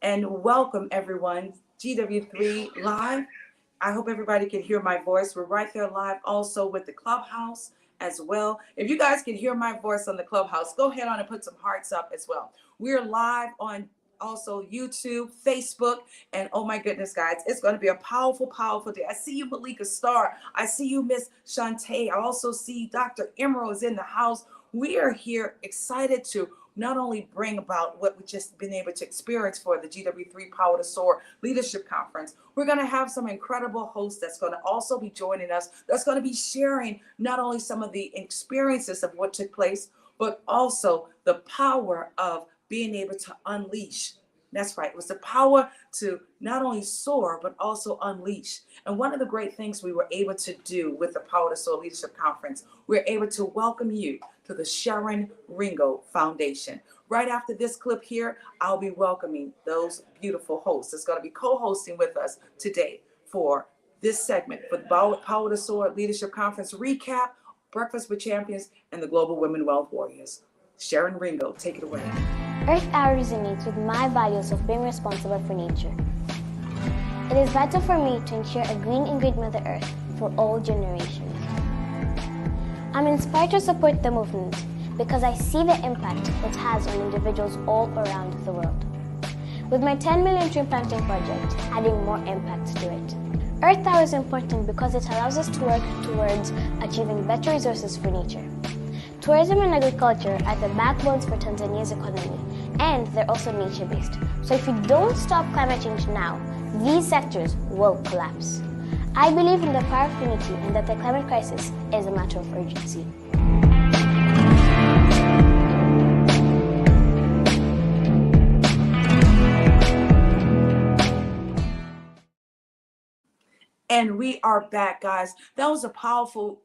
And welcome everyone, GW3 Live. I hope everybody can hear my voice. We're right there live also with the Clubhouse as well. If you guys can hear my voice on the Clubhouse, go ahead on and put some hearts up as well. We're live on also YouTube, Facebook, and oh my goodness, guys, it's going to be a powerful, powerful day. I see you, Malika Starr. I see you, Miss Shantae. I also see Dr. Emerald is in the house. We are here excited to not only bring about what we've just been able to experience for the GW3 Power to Soar Leadership Conference. We're going to have some incredible hosts that's going to also be joining us, that's going to be sharing not only some of the experiences of what took place, but also the power of being able to unleash. That's right. It was the power to not only soar, but also unleash. And one of the great things we were able to do with the Power to Soar Leadership Conference, we're able to welcome you to the Sharon Ringo Foundation. Right after this clip here, I'll be welcoming those beautiful hosts that's going to be co-hosting with us today for this segment for the Power to Soar Leadership Conference recap, Breakfast with Champions, and the Global Women Wealth Warriors. Sharon Ringo, take it away. Earth Hour resonates with my values of being responsible for nature. It is vital for me to ensure a green and great Mother Earth for all generations. I'm inspired to support the movement because I see the impact it has on individuals all around the world. With my 10 million tree planting project, adding more impact to it. Earth Hour is important because it allows us to work towards achieving better resources for nature. Tourism and agriculture are the backbones for Tanzania's economy, and they're also nature-based. So if we don't stop climate change now, these sectors will collapse. I believe in the power of unity and that the climate crisis is a matter of urgency. And we are back, guys. That was a powerful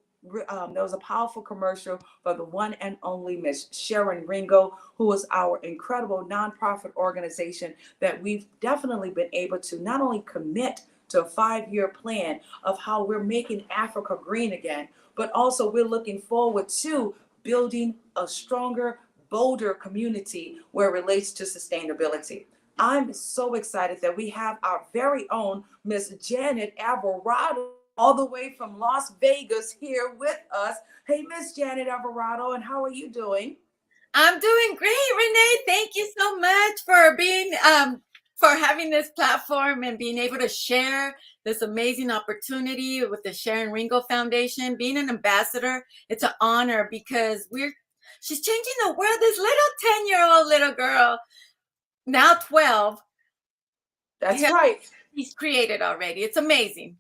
commercial for the one and only Miss Sharon Ringo, who is our incredible nonprofit organization that we've definitely been able to not only commit to a 5-year plan of how we're making Africa green again, but also we're looking forward to building a stronger, bolder community where it relates to sustainability. I'm so excited that we have our very own Miss JANETH Alvarado all the way from Las Vegas here with us. Hey, Miss JANETH Alvarado, and how are you doing? I'm doing great, Renee. Thank you so much for being for having this platform and being able to share this amazing opportunity with the Sharon Ringo Foundation. Being an ambassador, it's an honor because she's changing the world. This little 10-year-old little girl, now 12. That's right. She's created already. It's amazing.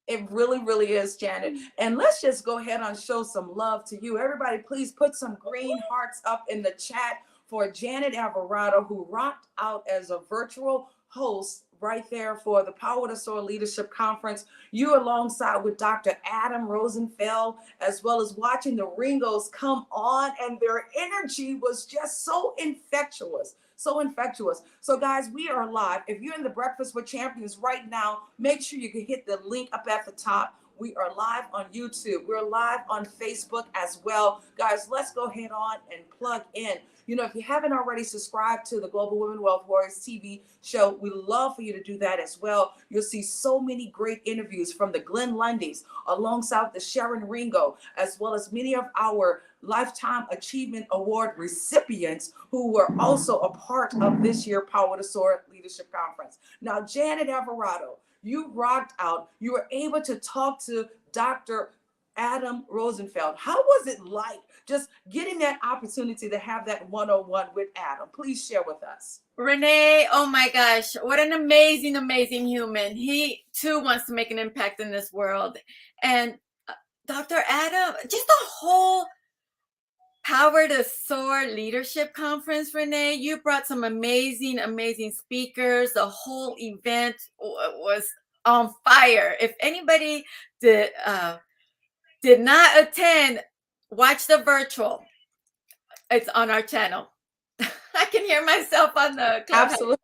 It really, really is, JANETH. And let's just go ahead and show some love to you. Everybody, please put some green hearts up in the chat for JANETH Alvarado, who rocked out as a virtual host right there for the Power to Soar Leadership Conference. You alongside with Dr. Adam Rosenfeld, as well as watching the Ringos come on, and their energy was just so infectious. So infectious. So guys, we are live. If you're in the Breakfast with Champions right now, make sure you can hit the link up at the top We are live on YouTube. We're live on Facebook as well. Guys, let's go ahead on and plug in. You know, if you haven't already subscribed to the Global Women Wealth Warriors TV show, we love for you to do that as well. You'll see so many great interviews from the Glenn Lundys alongside the Sharon Ringo, as well as many of our Lifetime Achievement Award recipients who were also a part of this year's Power to Soar Leadership Conference. Now, Janet Alvarado, you rocked out. You were able to talk to Dr. Adam Rosenfeld. How was it like just getting that opportunity to have that one-on-one with Adam? Please share with us. Renee, oh my gosh, what an amazing, amazing human. He too wants to make an impact in this world. And Dr. Adam, just the whole Power to Soar Leadership Conference, Renee, you brought some amazing, amazing speakers. The whole event was on fire. If anybody did not attend, watch the virtual. It's on our channel. I can hear myself on the clubhouse. Absolutely.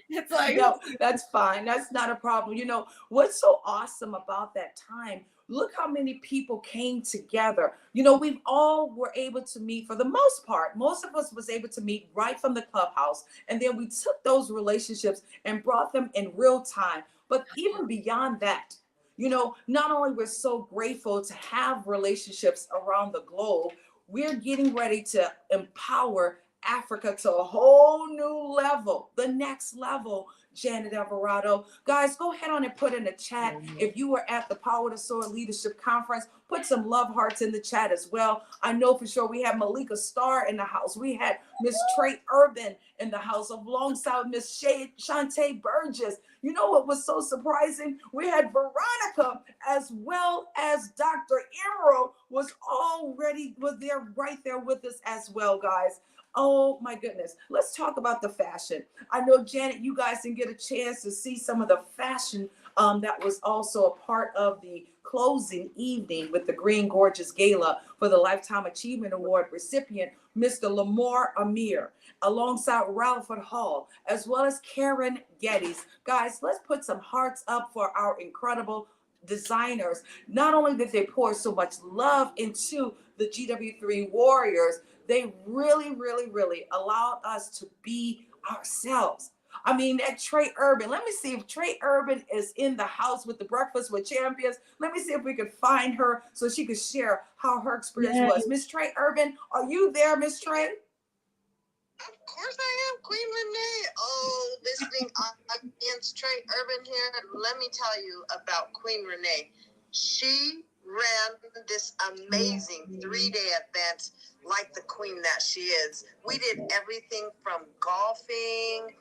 It's like, no, that's fine. That's not a problem. You know, what's so awesome about that time, look how many people came together. You know, we've all were able to meet for the most part. Most of us was able to meet right from the clubhouse. And then we took those relationships and brought them in real time. But even beyond that, you know, not only we're so grateful to have relationships around the globe, we're getting ready to empower Africa to a whole new level, the next level, Janet Alvarado. Guys, go ahead on and put in the chat. If you were at the Power to Soar Leadership Conference, put some love hearts in the chat as well. I know for sure we have Malika Starr in the house. We had Miss Trey Urban in the house alongside Miss Shantae Burgess. You know what was so surprising? We had Veronica as well as Dr. Emerald was there right there with us as well, guys. Oh my goodness. Let's talk about the fashion. I know, Janet, you guys didn't get a chance to see some of the fashion that was also a part of the closing evening with the Green Gorgeous Gala for the Lifetime Achievement Award recipient, Mr. Lamar Amir, alongside Ralphard Hall, as well as Karen Geddes. Guys, let's put some hearts up for our incredible designers. Not only did they pour so much love into the GW3 Warriors, they really, really, really allowed us to be ourselves. I mean, that Trey Urban, let me see if Trey Urban is in the house with the Breakfast with Champions. Let me see if we could find her so she could share how her experience was. Miss Trey Urban, are you there, Miss Trey? Of course I am, Queen Renee. Oh, listening audience, Trey Urban here. Let me tell you about Queen Renee. She ran this amazing 3-day event like the queen that she is. We did everything from golfing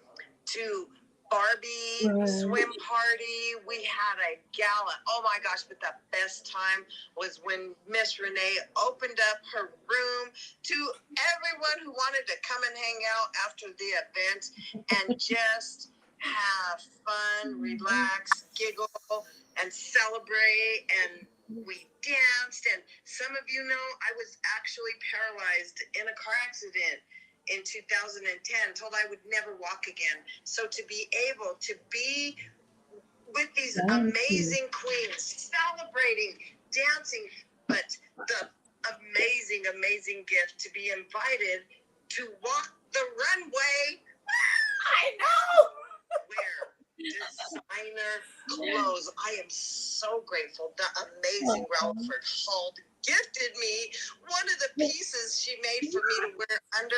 to Barbie swim party. We had a gala. Oh my gosh, but the best time was when Miss Renee opened up her room to everyone who wanted to come and hang out after the event and just have fun, relax, giggle, and celebrate. And we danced. And some of you know I was actually paralyzed in a car accident in 2010, told I would never walk again. So to be able to be with these amazing queens, celebrating, dancing, but the amazing, amazing gift to be invited to walk the runway. I know. Wear designer clothes. I am so grateful. The amazing Ralphard Hall gifted me one of the pieces she made for me to wear under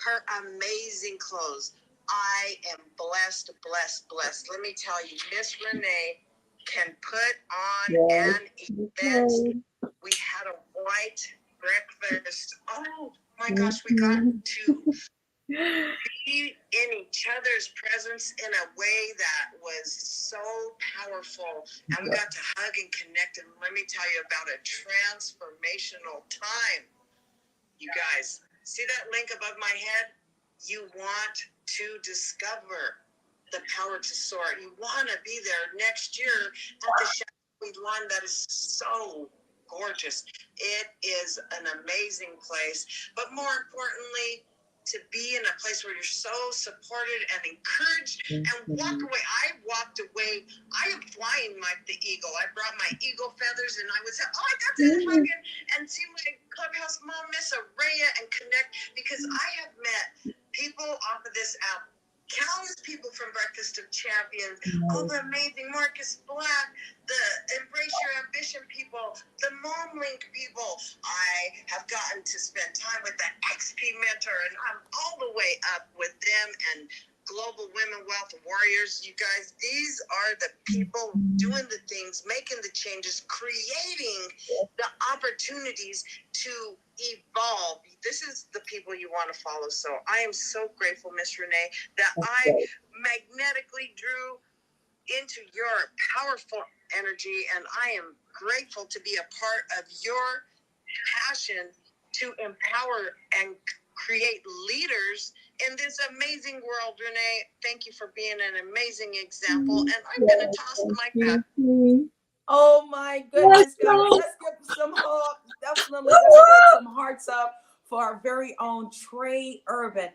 her amazing clothes. I am blessed, blessed, blessed. Let me tell you, Miss Renee can put on an event. We had a white breakfast. Oh my gosh, we got to be in each other's presence in a way that was so powerful. And we got to hug and connect. And let me tell you about a transformational time. You guys, see that link above my head? You want to discover the Power to Soar. You want to be there next year at the Chateau Lawn. That is so gorgeous. It is an amazing place. But more importantly, to be in a place where you're so supported and encouraged and walk away. I walked away. I am flying like the eagle. I brought my eagle feathers and I was, oh, I got to hug and see my Clubhouse mom, Miss Araya, and connect, because I have met people off of this app, countless people from Breakfast of Champions, all the amazing Marcus Black, the Embrace Your Ambition people, the Mom Link people. I have gotten to spend time with the XP Mentor, and I'm all the way up with them and Global Women Wealth Warriors. You guys, these are the people doing the things, making the changes, creating the opportunities to evolve. This is the people you want to follow. So I am so grateful, Miss Renee, that I magnetically drew into your powerful energy, and I am grateful to be a part of your passion to empower and create leaders in this amazing world. Renee, thank you for being an amazing example, and I'm going to toss the mic back. Oh my goodness, guys. Let's give some hope. Definitely, let's put some hearts up for our very own Trey Urban.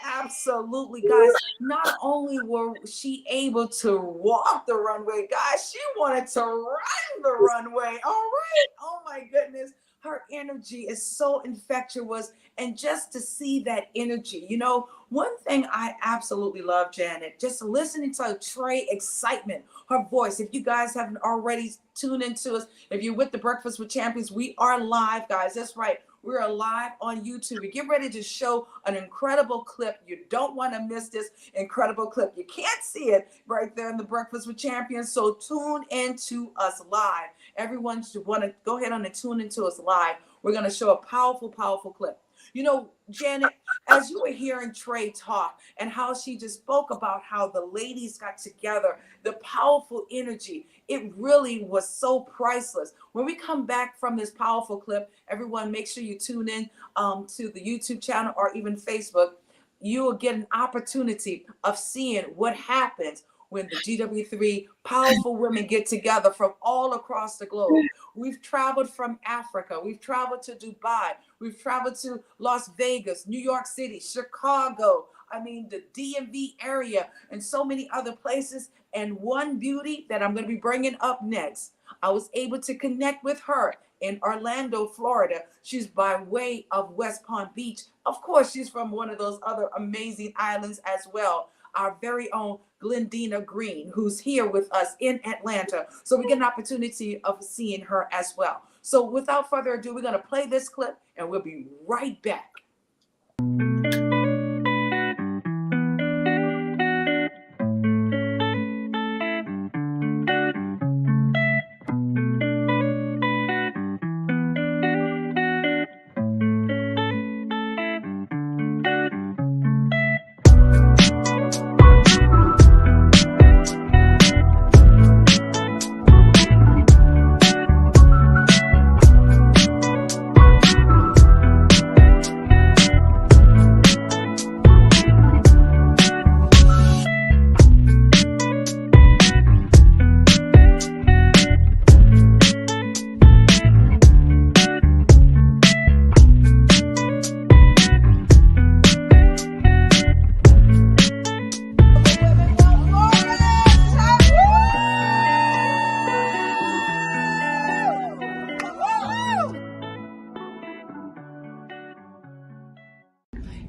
Absolutely, guys. Not only were she able to walk the runway, guys, she wanted to run the runway. All right. Oh my goodness. Her energy is so infectious. And just to see that energy, you know, one thing I absolutely love, Janet, just listening to Trey excitement, her voice. If you guys haven't already tuned into us, if you're with the Breakfast with Champions, we are live, guys. That's right. We're live on YouTube. We get ready to show an incredible clip. You don't want to miss this incredible clip. You can't see it right there in the Breakfast with Champions. So tune into us live. Everyone should want to go ahead on and tune into us live. We're going to show a powerful, powerful clip. You know, Janet, as you were hearing Trey talk and how she just spoke about how the ladies got together, the powerful energy, it really was so priceless. When we come back from this powerful clip, everyone make sure you tune in to the YouTube channel or even Facebook. You will get an opportunity of seeing what happens when the GW3 powerful women get together from all across the globe. We've traveled from Africa. We've traveled to Dubai. We've traveled to Las Vegas, New York City, Chicago. I mean, the DMV area and so many other places. And one beauty that I'm going to be bringing up next, I was able to connect with her in Orlando, Florida. She's by way of West Palm Beach. Of course, she's from one of those other amazing islands as well. Our very own GLENDONA Greene, who's here with us in Atlanta. So we get an opportunity of seeing her as well. So without further ado, we're going to play this clip and we'll be right back.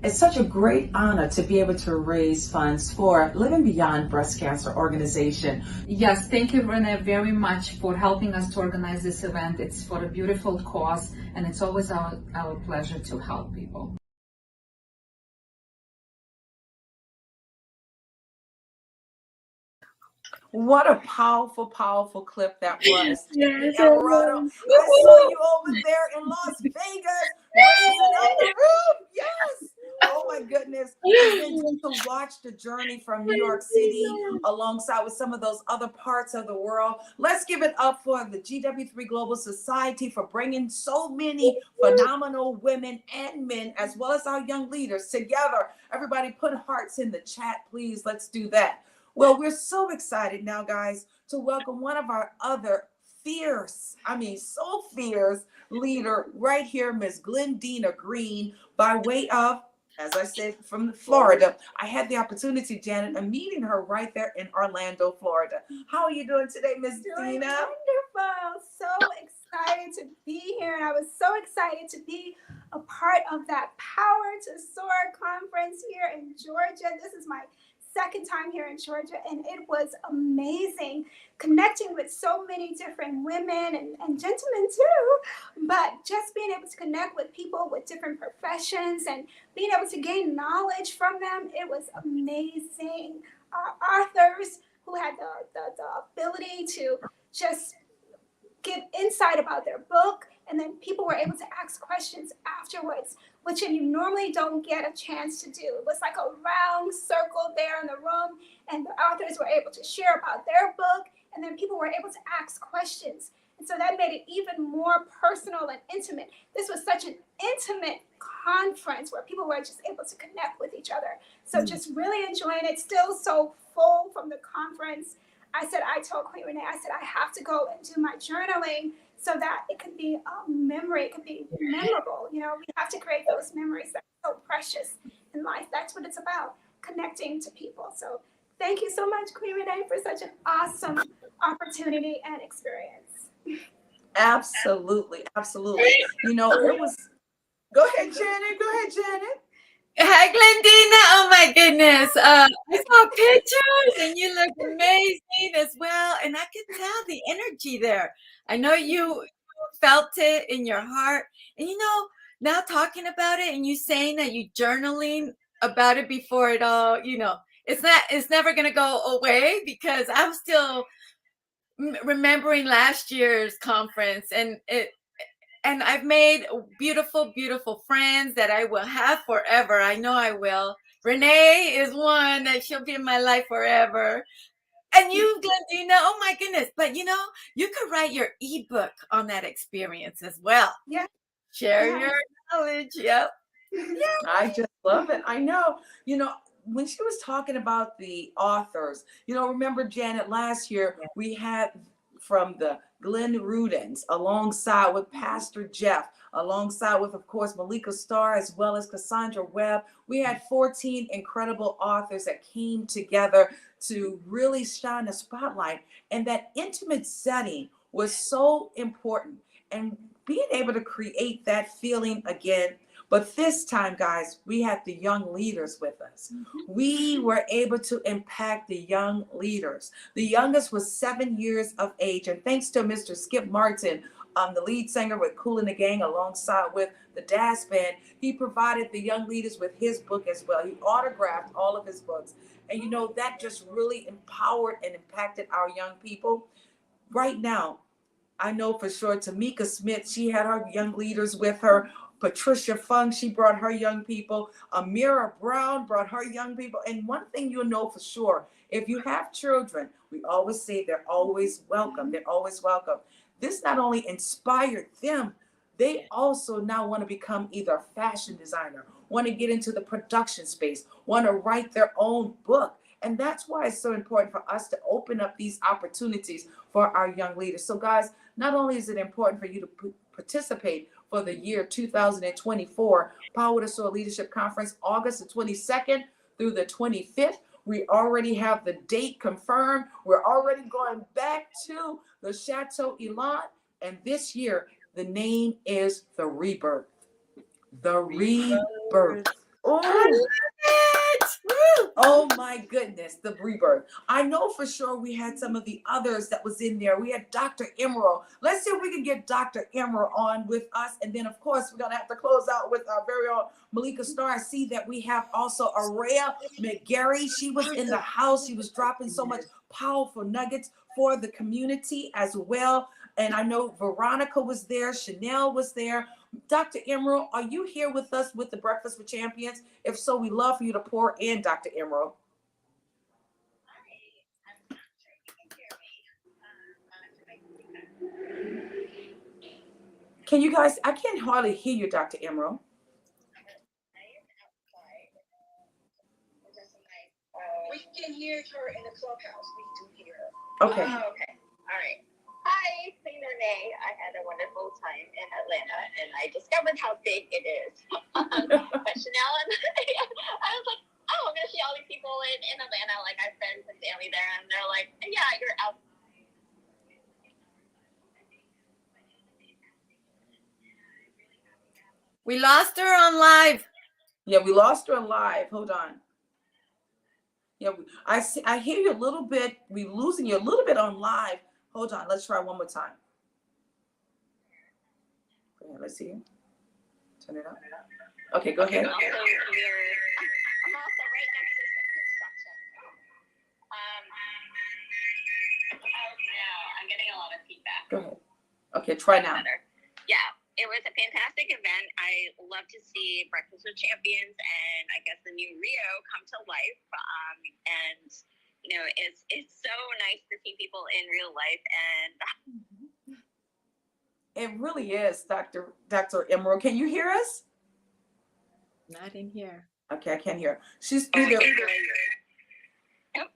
It's such a great honor to be able to raise funds for Living Beyond Breast Cancer organization. Yes, thank you, Renee, very much for helping us to organize this event. It's for a beautiful cause, and it's always our pleasure to help people. What a powerful, powerful clip that was. Yes, Alvarado, I saw you over there in Las Vegas, raising up the roof. Yes. Oh my goodness. And then to watch the journey from New York City alongside with some of those other parts of the world. Let's give it up for the GW3 Global Society for bringing so many phenomenal women and men, as well as our young leaders together. Everybody put hearts in the chat, please. Let's do that. Well, we're so excited now, guys, to welcome one of our other fierce, so fierce leader right here, Miss GLENDONA Greene, by way of as I said, from Florida. I had the opportunity, Janet, of meeting her right there in Orlando, Florida. How are you doing today, Miss Doing Dina? wonderful. So excited to be here. And I was so excited to be a part of that Power to Soar conference here in Georgia. This is my second time here in Georgia, and it was amazing connecting with so many different women and gentlemen too. But just being able to connect with people with different professions and being able to gain knowledge from them, it was amazing. Authors who had the ability to just give insight about their book, and then people were able to ask questions afterwards, which you normally don't get a chance to do. It was like a round circle there in the room, and the authors were able to share about their book, and then people were able to ask questions. And so that made it even more personal and intimate. This was such an intimate conference where people were just able to connect with each other. So just really enjoying it. Still so full from the conference. I told Queen Renee, I said, I have to go and do my journaling so that it could be a memory, it could be memorable. You know, we have to create those memories that are so precious in life. That's what it's about, connecting to people. So thank you so much, Queen Renee, for such an awesome opportunity and experience. Absolutely, absolutely. You know, it was. Go ahead, Janet. Go ahead, Janet. Hi, Glendina. Oh my goodness. I saw pictures and you look amazing as well. And I could tell the energy there. I know you felt it in your heart. And you know, now talking about it and you saying that you journaling about it before it all, you know, it's never going to go away, because I'm still remembering last year's conference, and I've made beautiful, beautiful friends that I will have forever. I know I will. Renee is one that she'll be in my life forever. And you, Glendina, oh my goodness. But you know, you could write your ebook on that experience as well. Yeah. Share your knowledge. Yep. I just love it. I know. You know, when she was talking about the authors, you know, remember, Janet, last year we had from the Glenn Rudens alongside with Pastor Jeff, alongside with, of course, Malika Starr, as well as Cassandra Webb. We had 14 incredible authors that came together to really shine a spotlight. And that intimate setting was so important. And being able to create that feeling again. But this time, guys, we had the young leaders with us. We were able to impact the young leaders. The youngest was 7 years of age. And thanks to Mr. Skip Martin, the lead singer with Kool and the Gang, alongside with the Das Band, he provided the young leaders with his book as well. He autographed all of his books. And you know, that just really empowered and impacted our young people. Right now, I know for sure Tamika Smith, she had her young leaders with her. Patricia Fung, she brought her young people. Amira Brown brought her young people. And one thing you'll know for sure, if you have children, we always say they're always welcome. They're always welcome. This not only inspired them, they also now want to become either a fashion designer, want to get into the production space, want to write their own book. And that's why it's so important for us to open up these opportunities for our young leaders. So guys, not only is it important for you to participate for the year 2024 Power to Soar Leadership Conference, August the 22nd through the 25th. We already have the date confirmed. We're already going back to the Chateau Elan. And this year, the name is The Rebirth. The Rebirth. Oh, oh my goodness, the Rebirth. I know for sure we had some of the others that was in there. We had Dr. Emerald. Let's see if we can get Dr. Emerald on with us. And then, of course, we're going to have to close out with our very own Malika Starr. I see that we have also Araya McGarry. She was in the house. She was dropping so much powerful nuggets for the community as well. And I know Veronica was there. Chanel was there. Dr. Emerald, are you here with us with the Breakfast with Champions? If so, we love for you to pour in, Dr. Emerald. Can you guys, I can't hardly hear you, Dr. Emerald. We can hear her in the clubhouse. We do hear her. Okay. Oh, okay. All right. Hi, Queen Renee. I had a wonderful time in Atlanta, and I discovered how big it is. But Chanel and I in Atlanta, like I have friends and family there, and they're like, yeah, you're out. We lost her on live. Yeah, we lost her live. Hold on. Yeah, I hear you a little bit. We're losing you a little bit on live. Hold on. Let's try one more time. Okay, let's see. Turn it up. Okay, go ahead. I'm also right next to some construction. No, I'm getting a lot of feedback. Go ahead. Okay, try now. Yeah, it was a fantastic event. I love to see Breakfast with Champions and I guess the new Rio come to life. And you know, it's so nice to see people in real life, and it really is, Dr. Emerald. Can you hear us? Not in here. Okay, I can't hear. She's either. Yep.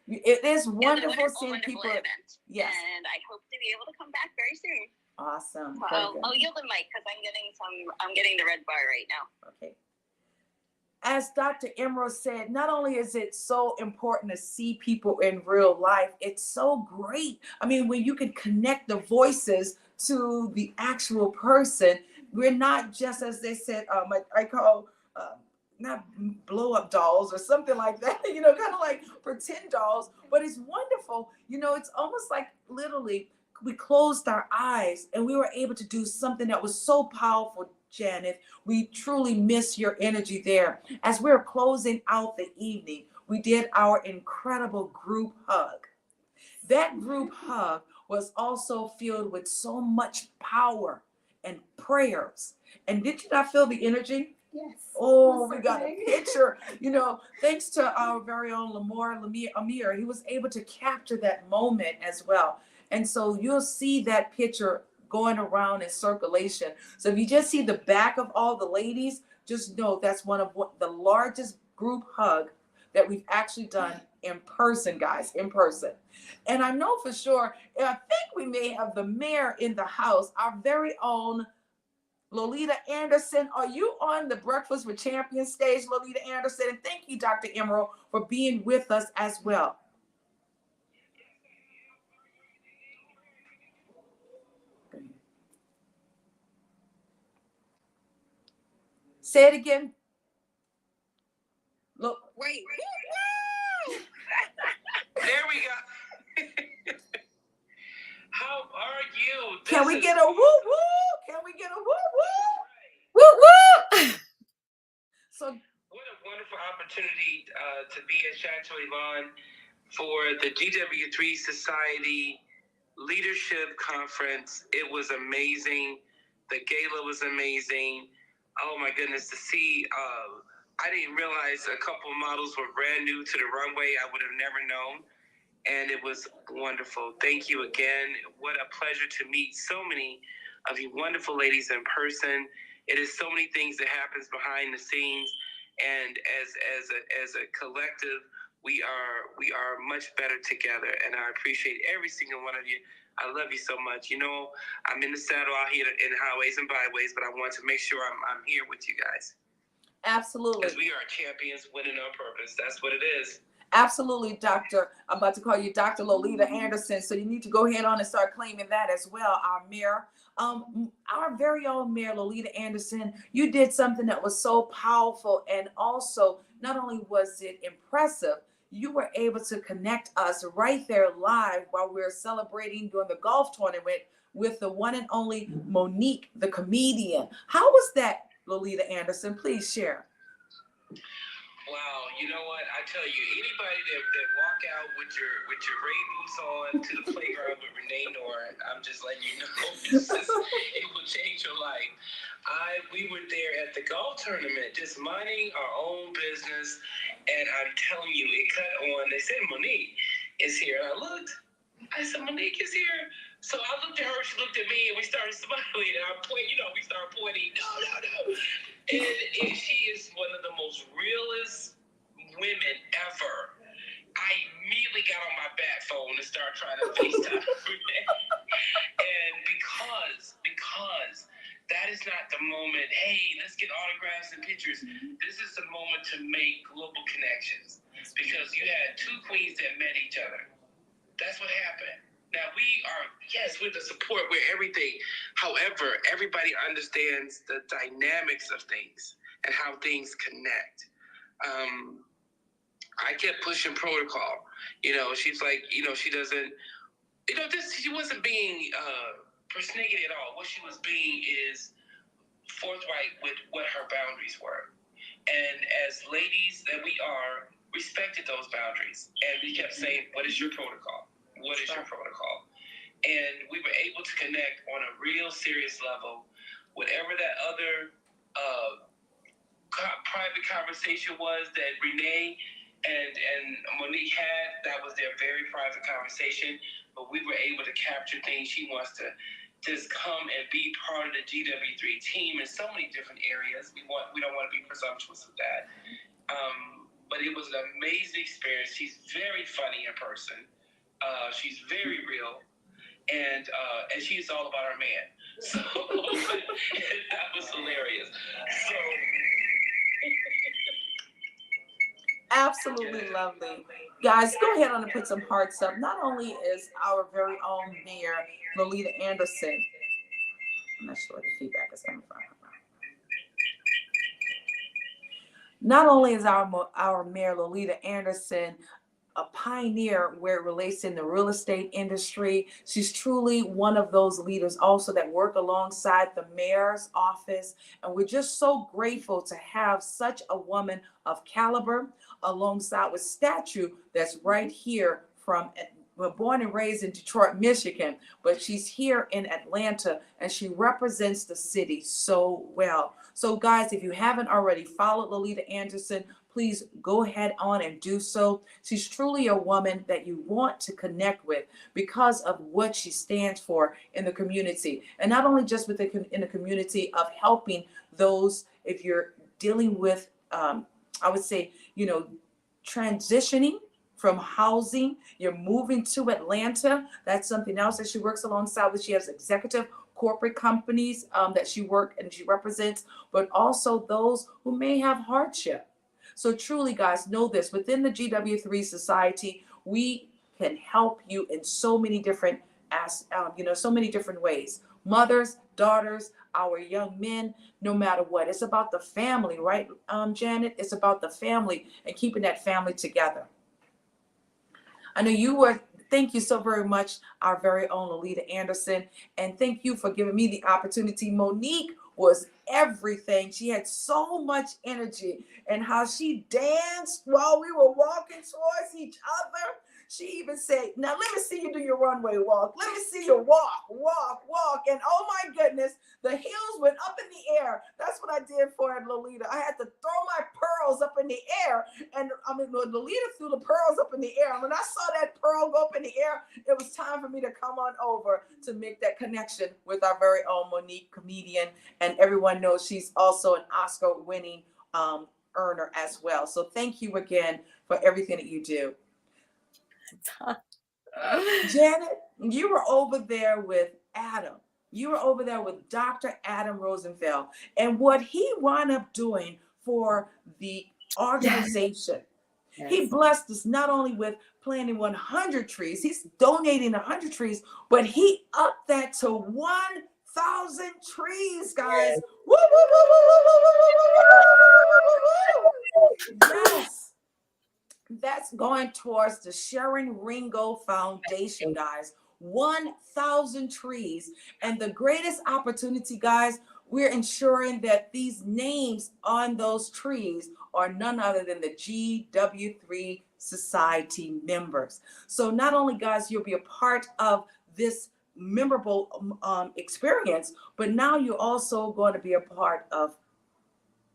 It is wonderful seeing wonderful people. Event. Yes. And I hope to be able to come back very soon. Awesome. I'll yield the mic because I'm getting the red bar right now. Okay. As Dr. Emerald said, not only is it so important to see people in real life, it's so great. I mean, when you can connect the voices to the actual person, we're not just, as they said, I call not blow up dolls or something like that, you know, kind of like pretend dolls, but it's wonderful. You know, it's almost like literally we closed our eyes and we were able to do something that was so powerful, Janeth. We truly miss your energy there. As we're closing out the evening, we did our incredible group hug. That group hug was also filled with so much power and prayers. And did you not feel the energy? Yes. Oh, we got a picture, you know, thanks to our very own Amir. He was able to capture that moment as well. And so you'll see that picture going around in circulation. So if you just see the back of all the ladies, just know that's one of the largest group hug that we've actually done in person, guys, in person. And I know for sure, I think we may have the mayor in the house, our very own Lolita Anderson. Are you on the Breakfast with Champions stage, Lolita Anderson? And thank you, Dr. Emerald, for being with us as well. Say it again. Look. Wait. There we go. How are you? Can we get a woo woo? Can we get a woo woo? Woo woo! So what a wonderful opportunity to be at Chateau Yvonne for the GW3 Society Leadership Conference. It was amazing. The gala was amazing. Oh my goodness, to see, I didn't realize a couple of models were brand new to the runway. I would have never known. And it was wonderful. Thank you again. What a pleasure to meet so many of you wonderful ladies in person. It is so many things that happens behind the scenes. And as a collective, we are much better together. And I appreciate every single one of you. I love you so much. You know, I'm in the saddle out here in highways and byways, but I want to make sure I'm here with you guys. absolutely. Because we are champions winning on purpose. That's what it is. Absolutely, Doctor. I'm about to call you Dr. Lolita Anderson. So you need to go ahead on and start claiming that as well, our mayor. Our very own mayor, Lolita Anderson, you did something that was so powerful. And also, not only was it impressive, you were able to connect us right there live while we were celebrating during the golf tournament with the one and only Monique, the comedian. How was that, Lolita Anderson? Please share. Wow, you know what? I tell you, anybody that walk out with your rain boots on to the playground with RENEE KNORR, I'm just letting you know, it will change your life. We were there at the golf tournament, just minding our own business, and I'm telling you, it cut on. They said Monique is here, and I looked. I said, Monique is here. So I looked at her, she looked at me, and we started smiling, and we started pointing, no. And she is one of the most realest women ever. I immediately got on my bat phone and started trying to FaceTime her. And because that is not the moment, hey, let's get autographs and pictures. This is the moment to make global connections because you had two queens that met each other. That's what happened. Now we're the support, we're everything. However, everybody understands the dynamics of things and how things connect. I kept pushing protocol. She's like, she doesn't, she wasn't being persnickety at all. What she was being is forthright with what her boundaries were. And as ladies that we are, respected those boundaries. And we kept saying, what is your protocol? What is your protocol? And we were able to connect on a real serious level. Whatever that other private conversation was that RENEE and Monique had, that was their very private conversation. But we were able to capture things. She wants to just come and be part of the GW3 team in so many different areas. We don't want to be presumptuous with that. But it was an amazing experience. She's very funny in person. She's very real, and she's all about her man. So that was hilarious. So Absolutely lovely. Guys, go ahead on and put some hearts up. Not only is our very own mayor, Lolita Anderson, I'm not sure where the feedback is coming from. Not only is our mayor, Lolita Anderson, a pioneer where it relates in the real estate industry. She's truly one of those leaders also that work alongside the mayor's office. And we're just so grateful to have such a woman of caliber alongside with statue that's right here from, we're born and raised in Detroit, Michigan, but she's here in Atlanta and she represents the city so well. So guys, if you haven't already followed Lolita Anderson, please go ahead on and do so. She's truly a woman that you want to connect with because of what she stands for in the community. And not only just in the community of helping those, if you're dealing with, I would say, transitioning from housing, you're moving to Atlanta. That's something else that she works alongside with. She has executive corporate companies that she works and she represents, but also those who may have hardship. So truly, guys, know this, within the GW3 Society, we can help you in so many different so many different ways. Mothers, daughters, our young men, no matter what. It's about the family, right, Janet? It's about the family and keeping that family together. I know thank you so very much, our very own Lolita Anderson. And thank you for giving me the opportunity. Monique was everything. She had so much energy, and how she danced while we were walking towards each other. She even said, now let me see you do your runway walk. Let me see you walk. And oh my goodness, the heels went up in the air. That's what I did for Lolita. I had to throw my pearls up in the air. And Lolita threw the pearls up in the air. And when I saw that pearl go up in the air, it was time for me to come on over to make that connection with our very own Monique, comedian. And everyone knows she's also an Oscar-winning earner as well. So thank you again for everything that you do. Janet, you were over there with Adam. You were over there with Dr. Adam Rosenfeld. And what he wound up doing for the organization, yes. He blessed us not only with planting 100 trees, he's donating 100 trees, but he upped that to 1,000 trees, guys. Yes. Woo, woo, woo, woo, woo, woo, woo, woo, woo. Yes. That's going towards the Sharon Ringo Foundation, guys. 1,000 trees. And the greatest opportunity, guys, we're ensuring that these names on those trees are none other than the GW3 Society members. So not only, guys, you'll be a part of this memorable experience, but now you're also going to be a part of,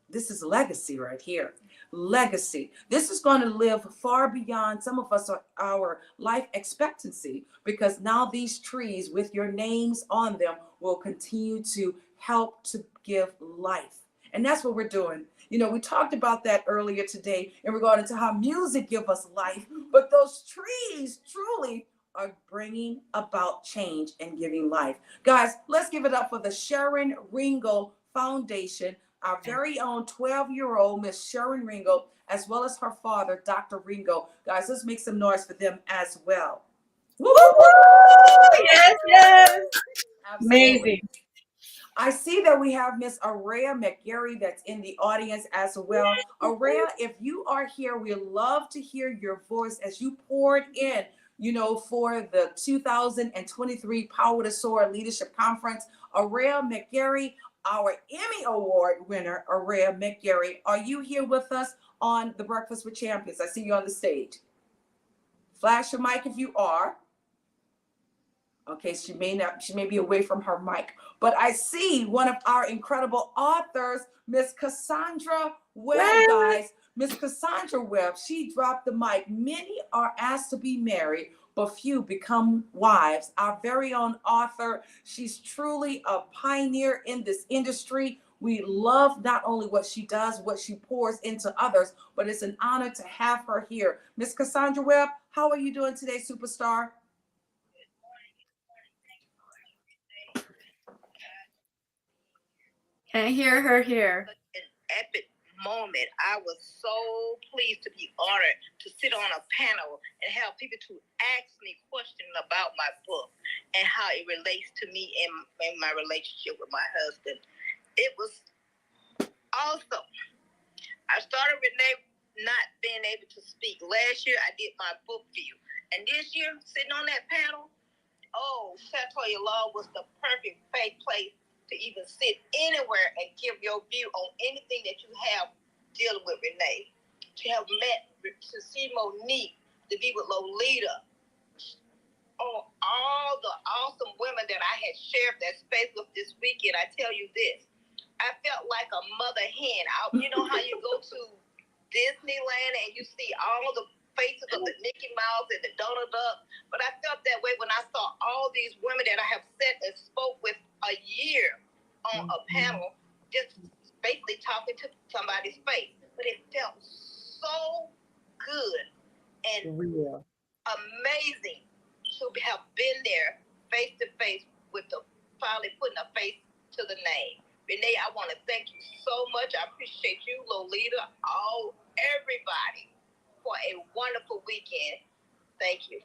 this is legacy right here. Legacy. This is going to live far beyond some of us our life expectancy, because now these trees with your names on them will continue to help to give life. And that's what we're doing. We talked about that earlier today in regard to how music gives us life, but those trees truly are bringing about change and giving life. Guys, let's give it up for the Sharon Ringo Foundation, our very own 12-year-old Miss Sharon Ringo, as well as her father, Dr. Ringo. Guys, let's make some noise for them as well. Woo, woo, woo! Yes, yes. Absolutely. Amazing. I see that we have Miss Araya McGarry that's in the audience as well. Araya, if you are here, we'd love to hear your voice as you poured in, for the 2023 Power to Soar Leadership Conference. Araya McGarry, our Emmy Award winner, Araya McGarry, are you here with us on the Breakfast with Champions? I see you on the stage. Flash your mic if you are. Okay, she may be away from her mic, but I see one of our incredible authors, Miss Cassandra Webb, guys. Miss Cassandra Webb, she dropped the mic. Many are asked to be married, but few become wives. Our very own author. She's truly a pioneer in this industry. We love not only what she does, what she pours into others, but it's an honor to have her here. Miss Cassandra Webb, how are you doing today, superstar? Can't hear her here. An epic moment. I was so pleased to be honored to sit on a panel and have people to ask me questions about my book and how it relates to me in my relationship with my husband. It was awesome. I started Renee not being able to speak. Last year I did my book view. And this year, sitting on that panel, Chatoya Law was the perfect place to even sit anywhere and give your view on anything that you have dealing with Renee. To have met, to see Monique, to be with Lolita, all the awesome women that I had shared that space with this weekend. I tell you this, I felt like a mother hen. You know how you go to Disneyland and you see all the faces of the Mickey Mouse and the Donald Duck, but I felt that way when I saw all these women that I have sat and spoke with a year on a panel, just basically talking to somebody's face. But it felt so good and real, amazing to have been there face to face with finally putting a face to the name. Renee, I want to thank you so much. I appreciate you, Lolita, everybody, for a wonderful weekend. Thank you.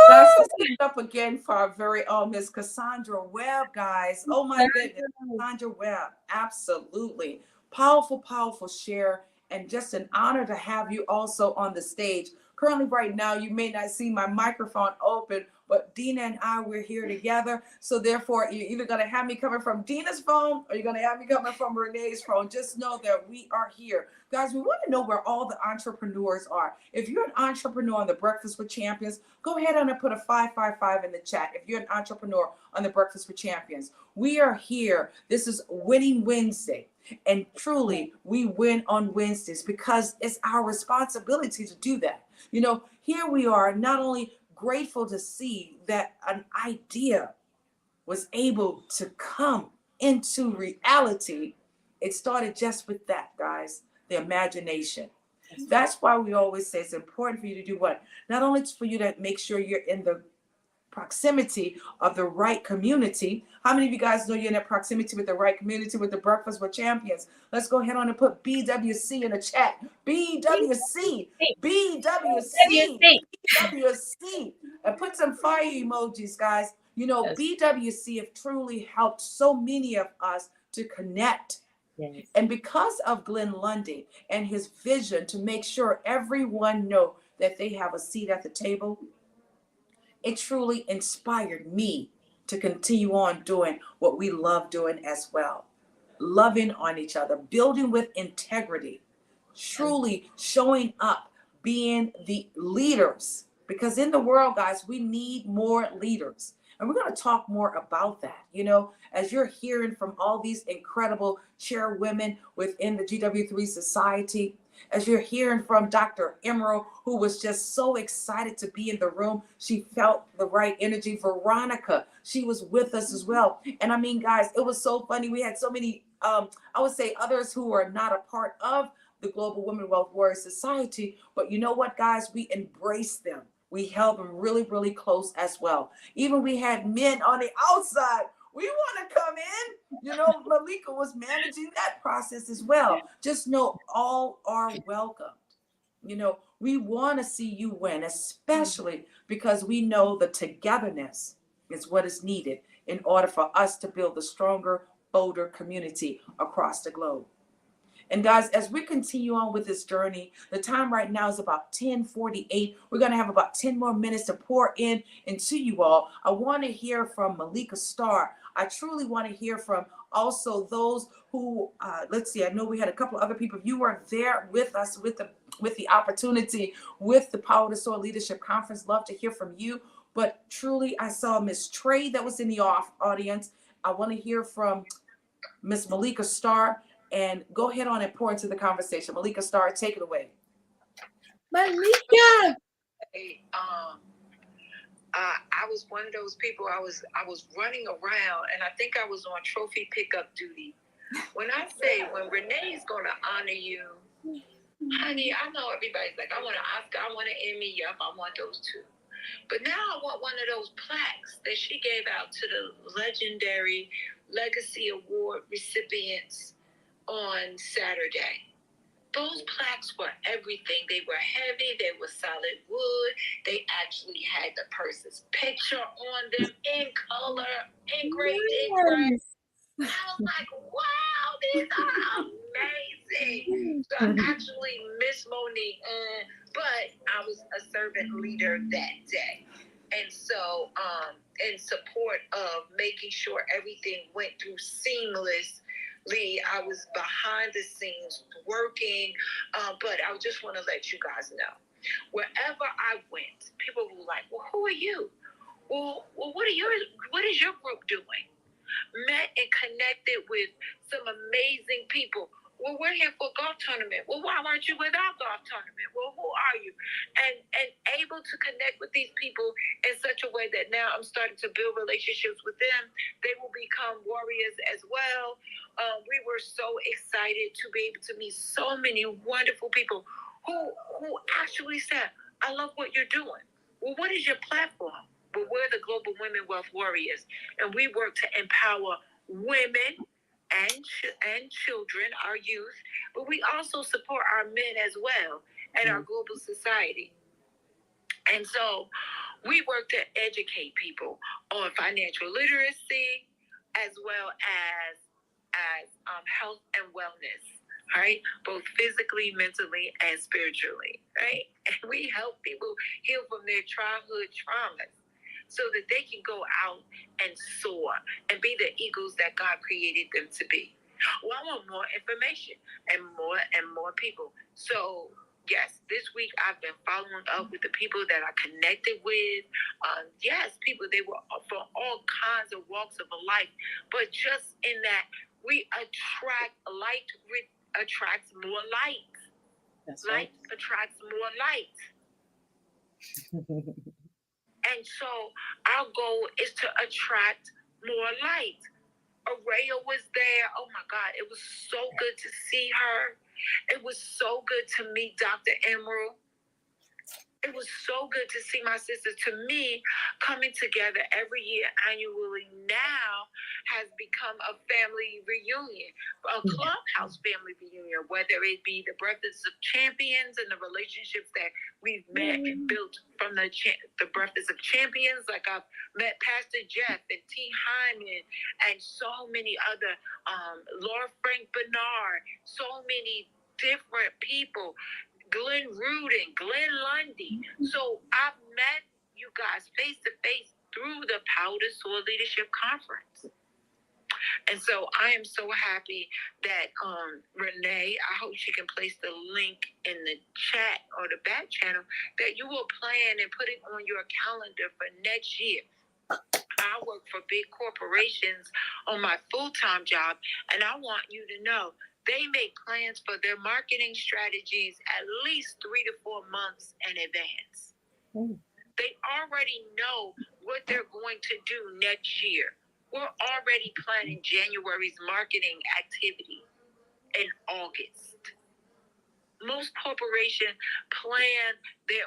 Guys, let's give it up again for our very own Miss Cassandra Webb, guys. Oh my goodness, Cassandra Webb, absolutely. Powerful, powerful share, and just an honor to have you also on the stage. Currently, right now, you may not see my microphone open, but Dina and I, we're here together. So therefore, you're either going to have me coming from Dina's phone or you're going to have me coming from Renee's phone. Just know that we are here. Guys, we want to know where all the entrepreneurs are. If you're an entrepreneur on the Breakfast with Champions, go ahead and put a 555 in the chat. If you're an entrepreneur on the Breakfast with Champions, we are here. This is Winning Wednesday. And truly, we win on Wednesdays because it's our responsibility to do that. Here we are, not only grateful to see that an idea was able to come into reality. It started just with that, guys, the imagination. That's why we always say it's important for you to do what? Not only for you to make sure you're in the proximity of the right community. How many of you guys know you're in that proximity with the right community with the Breakfast with Champions? Let's go ahead on and put BWC in the chat. BWC, BWC, BWC. And put some fire emojis, guys. BWC have truly helped so many of us to connect. Yes. And because of Glenn Lundy and his vision to make sure everyone know that they have a seat at the table, it truly inspired me to continue on doing what we love doing as well. Loving on each other, building with integrity, truly showing up, being the leaders. Because in the world, guys, we need more leaders. And we're going to talk more about that, as you're hearing from all these incredible chairwomen within the GW3 Society, as you're hearing from Dr. Emerald, who was just so excited to be in the room. She felt the right energy. Veronica, she was with us as well. And I mean, guys, it was so funny. We had so many, I would say others who are not a part of the Global Women Wealth Warrior Society. But you know what, guys? We embraced them. We held them really, really close as well. Even we had men on the outside we want to come in. You know, Malika was managing that process as well. Just know all are welcomed. You know, we want to see you win, especially because we know the togetherness is what is needed in order for us to build a stronger, bolder community across the globe. And guys, as we continue on with this journey, the time right now is about 10:48. We're going to have about 10 more minutes to pour in into you all. I want to hear from Malika Starr. I truly want to hear from also those who, let's see, I know we had a couple other people. If you weren't there with us with the opportunity with the Power to Soar Leadership Conference, love to hear from you. But truly, I saw Miss Trey that was in the audience. I want to hear from Miss Malika Starr. And go ahead on and pour into the conversation. Malika Starr, take it away. Malika. Hey, I was one of those people. I was running around, and I think I was on trophy pickup duty. When I say when Renee's gonna honor you, honey, I know everybody's like, I want an Oscar, I want an Emmy. Yep, I want those too. But now I want one of those plaques that she gave out to the legendary Legacy Award recipients on Saturday. Those plaques were everything. They were heavy, they were solid wood, they actually had the person's picture on them in color, engraved in gray. I was like, wow, these are amazing. So I actually miss Monique, but I was a servant leader that day. And so in support of making sure everything went through seamless, I was behind the scenes working, but I just want to let you guys know, wherever I went, people were like, well, who are you? Well, what is your group doing? Met and connected with some amazing people. Well, we're here for a golf tournament. Well, why weren't you with our golf tournament? Well, who are you? And able to connect with these people in such a way that now I'm starting to build relationships with them. They will become warriors as well. We were so excited to be able to meet so many wonderful people who actually said, I love what you're doing. Well, what is your platform? Well, we're the Global Women Wealth Warriors, and we work to empower women and children, our youth, but we also support our men as well and our global society. And so we work to educate people on financial literacy as well as health and wellness, right? Both physically, mentally, and spiritually, right? And we help people heal from their childhood traumas so that they can go out and soar and be the eagles that God created them to be. Well, I want more information and more people. So yes, this week I've been following up with the people that I connected with. Yes, people, they were from all kinds of walks of life, but just in that we attract light, attracts more light. That's light right. Attracts more light. And so our goal is to attract more light. Araya was there. Oh my God, it was so good to see her. It was so good to meet Dr. Emerald. It was so good to see my sisters. To me, coming together every year annually now has become a family reunion, a clubhouse family reunion, whether it be the Breakfast of Champions and the relationships that we've met and built from the Breakfast of Champions. Like I've met Pastor Jeff and T. Hyman and so many other, Laura Frank Bernard, so many different people. Glenn Rudin, Glenn Lundy. So I've met you guys face to face through the Power to Soar Leadership Conference. And so I am so happy that Renee, I hope she can place the link in the chat or the back channel, that you will plan and put it on your calendar for next year. I work for big corporations on my full-time job, and I want you to know they make plans for their marketing strategies at least 3 to 4 months in advance. They already know what they're going to do next year. We're already planning January's marketing activity in August. Most corporations plan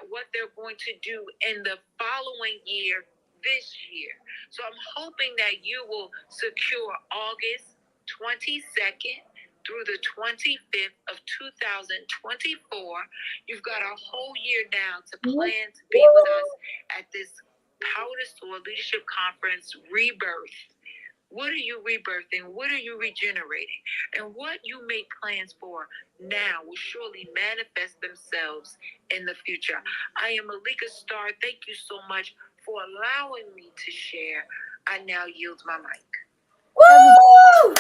what they're going to do in the following year this year. So I'm hoping that you will secure August 22nd through the 25th of 2024. You've got a whole year now to plan to be with us at this Power to Soar Leadership Conference Rebirth. What are you rebirthing? What are you regenerating? And what you make plans for now will surely manifest themselves in the future. I am Malika Starr. Thank you so much for allowing me to share. I now yield my mic. Woo!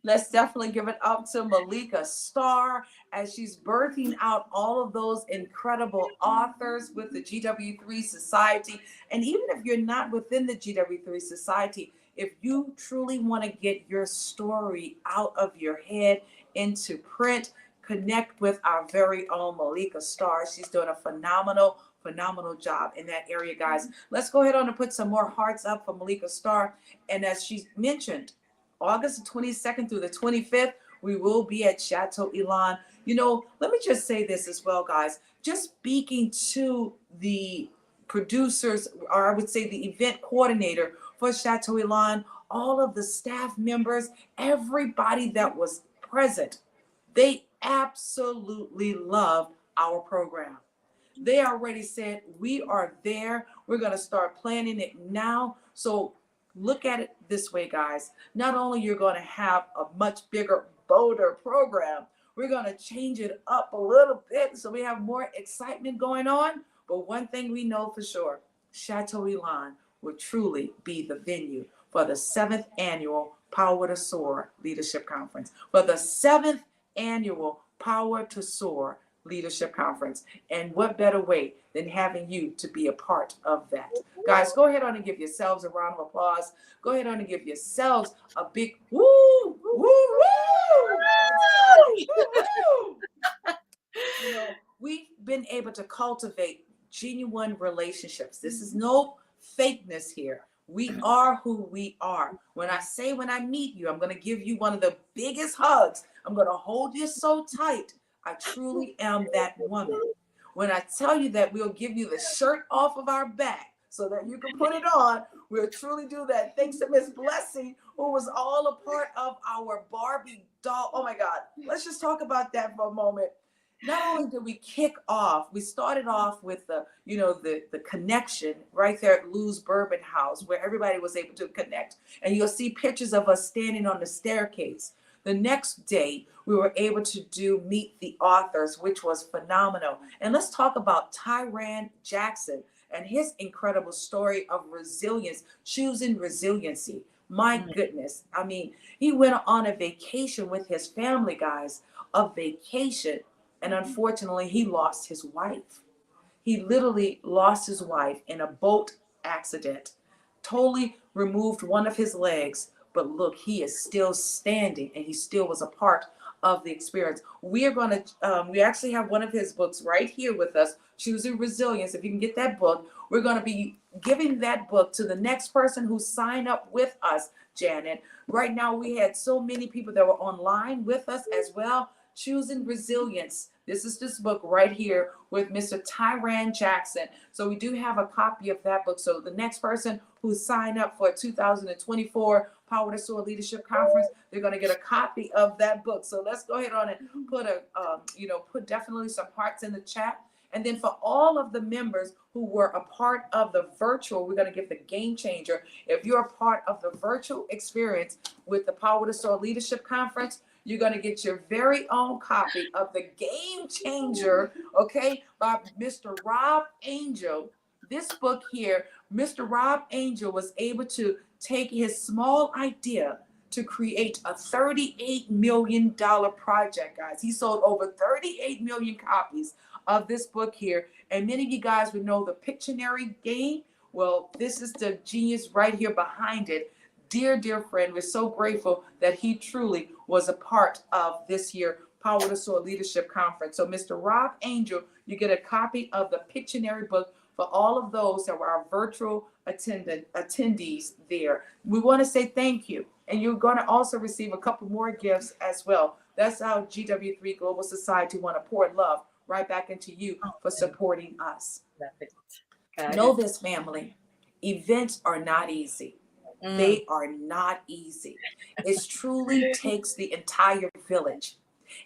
Let's definitely give it up to Malika Starr as she's birthing out all of those incredible authors with the GW3 Society. And even if you're not within the GW3 Society, if you truly want to get your story out of your head into print, connect with our very own Malika Starr. She's doing a phenomenal job in that area, guys. Let's go ahead on and put some more hearts up for Malika Starr. And as she mentioned, August 22nd through the 25th, we will be at Chateau Elan. You know, let me just say this as well, guys. Just speaking to the producers, or I would say the event coordinator for Chateau Elan, all of the staff members, everybody that was present, they absolutely loved our program. They already said, we are there. We're going to start planning it now. So look at it this way, guys. Not only you're going to have a much bigger, bolder program, we're going to change it up a little bit so we have more excitement going on. But one thing we know for sure, Chateau Elan will truly be the venue for the 7th annual Power to Soar Leadership Conference. For the 7th annual Power to Soar Leadership Conference. And what better way than having you to be a part of that? Guys, go ahead on and give yourselves a round of applause. Go ahead on and give yourselves a big woo, woo, woo, woo. You know, we've been able to cultivate genuine relationships. This is no fakeness here. We are who we are. When I meet you, I'm going to give you one of the biggest hugs. I'm going to hold you so tight. I truly am that woman. When I tell you that we'll give you the shirt off of our back so that you can put it on, we'll truly do that. Thanks to Miss Blessing, who was all a part of our Barbie doll. Oh my God. Let's just talk about that for a moment. Not only did we kick off, we started off with the connection right there at Lou's Bourbon House, where everybody was able to connect. And you'll see pictures of us standing on the staircase. The next day, we were able to do Meet the Authors, which was phenomenal. And let's talk about Tyran Jackson and his incredible story of resilience, choosing resiliency. My goodness. I mean, he went on a vacation with his family, guys, a vacation. And unfortunately, he lost his wife. He literally lost his wife in a boat accident, totally removed one of his legs. But look, he is still standing and he still was a part of the experience. We are going to, we actually have one of his books right here with us, Choosing Resilience. If you can get that book, we're going to be giving that book to the next person who signed up with us, Janet. Right now, we had so many people that were online with us as well. Choosing Resilience. This is this book right here with Mr. Tyran Jackson. So we do have a copy of that book. So the next person who signed up for 2024 Power to Soar Leadership Conference, they're going to get a copy of that book. So let's go ahead on and put put definitely some hearts in the chat. And then for all of the members who were a part of the virtual, we're going to give the game changer. If you're a part of the virtual experience with the Power to Soar Leadership Conference, you're going to get your very own copy of the Game Changer, okay, by Mr. Rob Angel. This book here, Mr. Rob Angel was able to take his small idea to create a $38 million project, guys. He sold over 38 million copies of this book here. And many of you guys would know the Pictionary game. Well, this is the genius right here behind it. Dear friend, we're so grateful that he truly was a part of this year Power to Soar Leadership Conference. So Mr. Rob Angel, you get a copy of the Pictionary book for all of those that were our virtual attendees there. We want to say thank you. And you're going to also receive a couple more gifts as well. That's how GW3 Global Society want to pour love right back into you for supporting us. Know this, family. Events are not easy. They are not easy. It truly takes the entire village.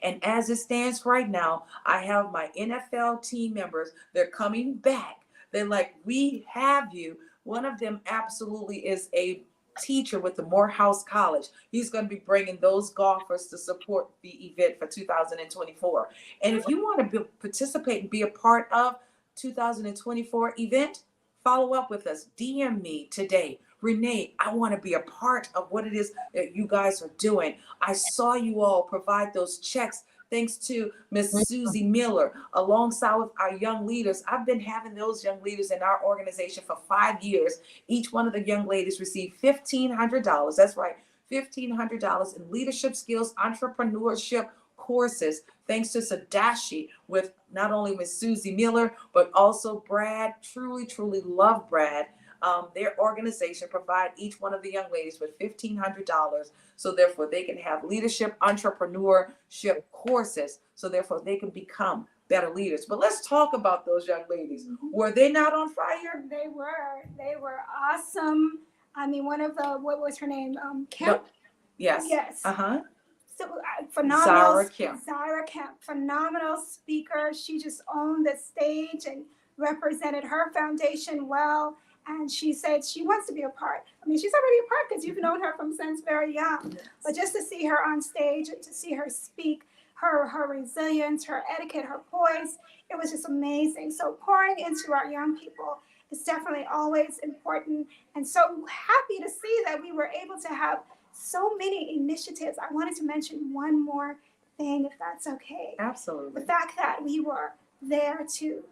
And as it stands right now, I have my NFL team members. They're coming back. They're like, we have you. One of them absolutely is a teacher with the Morehouse College. He's going to be bringing those golfers to support the event for 2024. And if you want to participate and be a part of 2024 event, follow up with us. DM me today. Renee, I want to be a part of what it is that you guys are doing. I saw you all provide those checks thanks to Miss Susie Miller, alongside with our young leaders. I've been having those young leaders in our organization for 5 years. Each one of the young ladies received $1,500. That's right, $1,500 in leadership skills, entrepreneurship courses, thanks to Sadashi, with not only Miss Susie Miller, but also Brad. Truly, truly love Brad. Their organization provide each one of the young ladies with $1,500, so therefore they can have leadership, entrepreneurship courses, so therefore they can become better leaders. But let's talk about those young ladies. Were they not on fire? They were awesome. I mean, one of the, what was her name? Kemp? Yes. Yes. So Zara phenomenal. Kemp. Zara Kemp, phenomenal speaker. She just owned the stage and represented her foundation well. And she said she wants to be a part. I mean, she's already a part because you've known her from since very young. Yes. But just to see her on stage, to see her speak, her resilience, her etiquette, her poise, it was just amazing. So pouring into our young people is definitely always important. And so happy to see that we were able to have so many initiatives. I wanted to mention one more thing, if that's okay. Absolutely. The fact that we were there to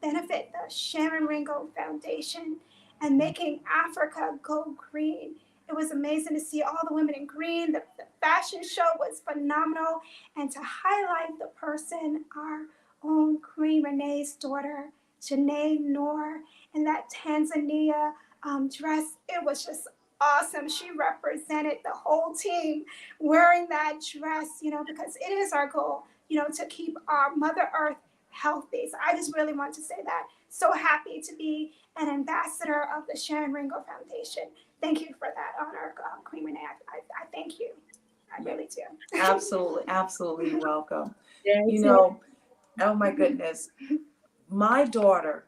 benefit the Sharon Ringo Foundation and making Africa go green. It was amazing to see all the women in green. The fashion show was phenomenal. And to highlight the person, our own Queen Renee's daughter, KNORR, in that Tanzania dress, it was just awesome. She represented the whole team wearing that dress, because it is our goal, to keep our Mother Earth healthy. So I just really want to say that. So happy to be an ambassador of the Sharon Ringo Foundation. Thank you for that honor, Queen Renee. I thank you. I really do. Absolutely, absolutely welcome. Yes, Oh my goodness. My daughter,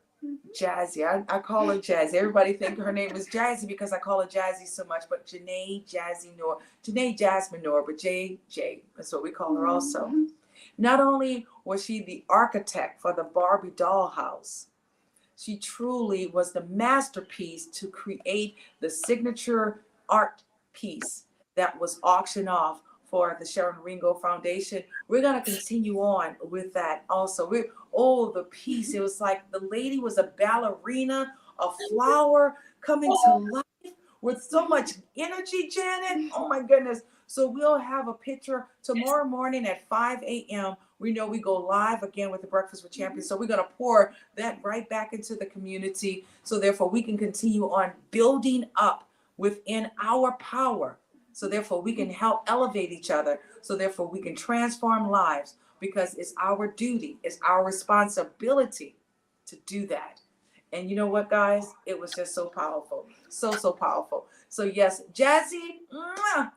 Jazzy, I call her Jazzy. Everybody think her name is Jazzy because I call her Jazzy so much, but Janae Jasmine Noor, but JJ, that's what we call her also. Not only was she the architect for the Barbie dollhouse, she truly was the masterpiece to create the signature art piece that was auctioned off for the Sharon Ringo Foundation. We're going to continue on with that also. The piece, it was like the lady was a ballerina, a flower coming to life with so much energy, Janet. Oh my goodness. So we'll have a picture tomorrow morning at 5 a.m. We know we go live again with the Breakfast with Champions. So we're going to pour that right back into the community. So therefore we can continue on building up within our power. So therefore we can help elevate each other. So therefore we can transform lives, because it's our duty, it's our responsibility to do that. And you know what, guys? It was just so powerful. So powerful. So yes, Jazzy,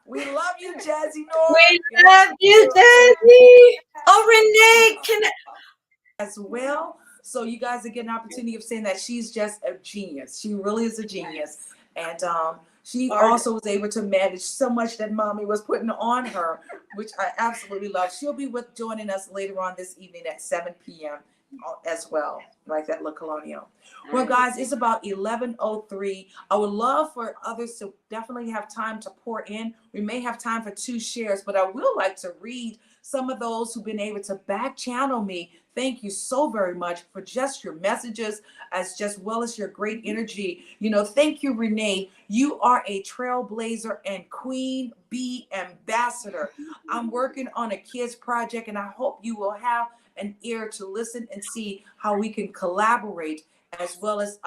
we love you, Jazzy Noor. We love you, Jazzy. Oh, Renee, as well. So you guys are getting an opportunity of saying that she's just a genius. She really is a genius. And she also was able to manage so much that mommy was putting on her, which I absolutely love. She'll be joining us later on this evening at 7 p.m. as well, like that La Colonial. Well, guys, it's about 11:03. I would love for others to definitely have time to pour in. We may have time for 2 shares, but I will like to read some of those who've been able to back channel me. Thank you so very much for just your messages, as just well as your great energy. Thank you, Renee. You are a trailblazer and queen bee ambassador. I'm working on a kids project, and I hope you will have an ear to listen and see how we can collaborate, as well as